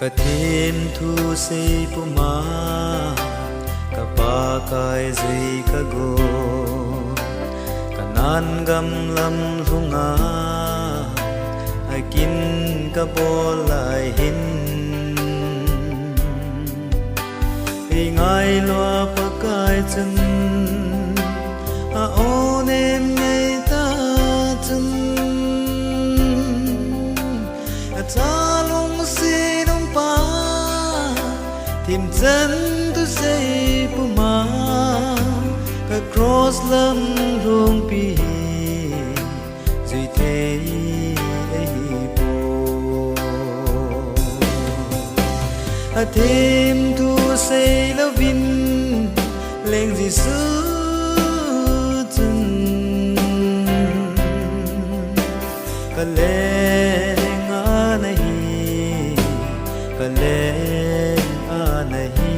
ka thêm thu sei pu ma ka pa kai zui ka go ka nan gam lam runga ai kin ka bol lai hin ai ngai loa pa kai chân a on em ngay ta chân a ta long si dong pa tim chân tu sei pu ma ka cross lam rong pi zui te a thêm thu sei lo vin leng gì su chân ka leng a nahi ka leng a nahi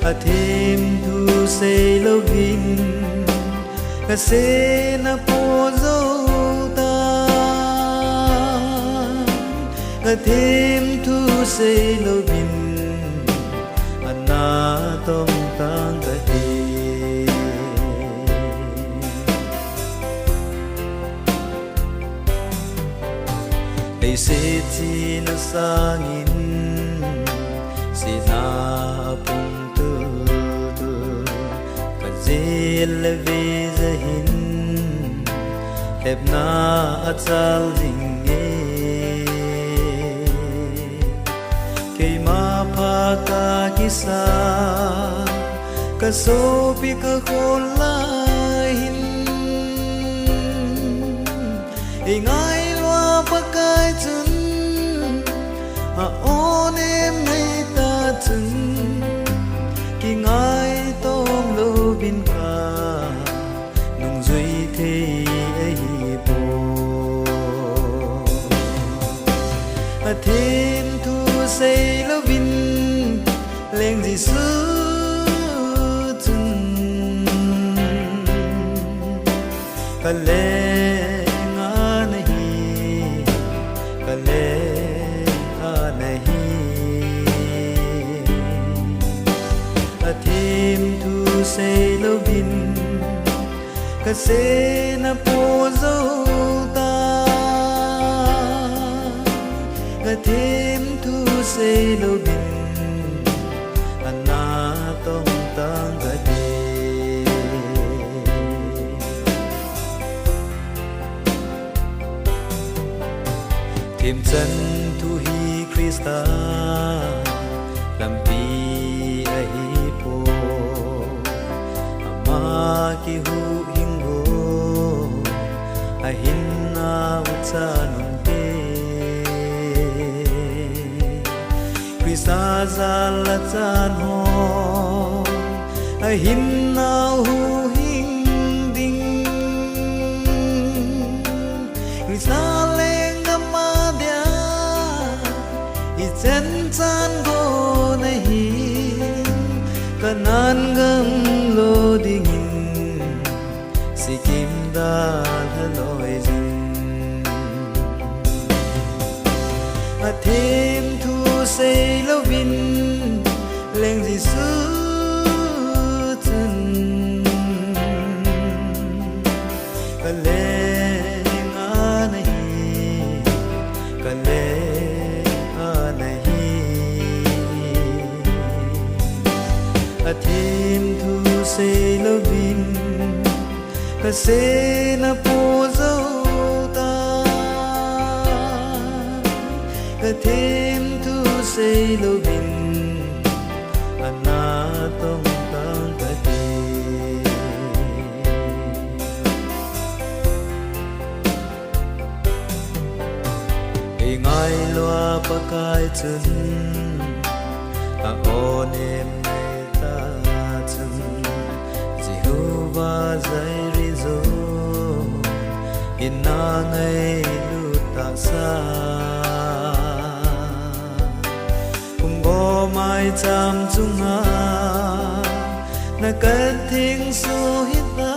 a thêm thu sei lo vin ka se na po zo ka thêm thu sei lo bin anna tong tang ka he ei se chi na sangin si na pung tu tu ka zel le ve zahin heb na achal ding pa ka kisa ka so pi ka khol lain ingai loa pa kai chun a on em nei ta chun ki ngai tom lo bin ka nung zui the ai po a thêm thu sei lo vin leng gì su chân ka leng a nahi ka leng a nahi a thêm thu sei lo vin ka se na po zo ta ka thêm thu sei lo vin tong tang ga de thêm chân thu hi Krista lam pi ai po ama ki hu hingo a hin na cha nong te Krista za la chan ho a hin nao hu hing ding Krista leng ma dia i chen chan go nahi kanan gam lo ding si kim da loi jin a thêm thu sei lo vin leng gì su chân ka leng a nahi ka leng a nahi a thêm thu sei lo vin ka se na po zo ta ka thêm thu sei lo vin anna tong tang ka te e ngai loa pa kai chân a on em nei ta chân Jehovah zai ri zo in na ngai lu ta sa mai cham chung ha na kan thing su hit ta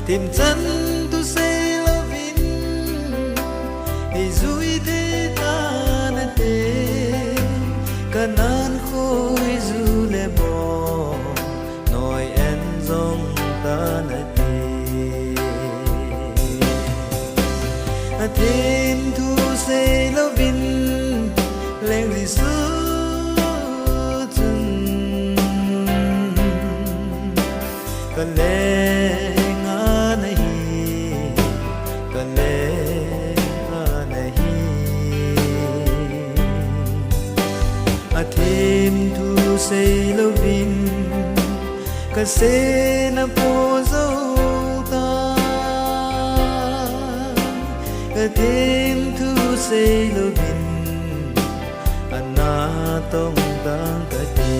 tìm chân tu sei lo vi nan khôi du le bo noi en dòng ta na ti a thêm thu se lo bin leng li su chun ka le nga nahi ka le nga nahi a thêm thu se lo bin ka se na po zo ta ka thêm thu se lo bin ana tong dang ka ti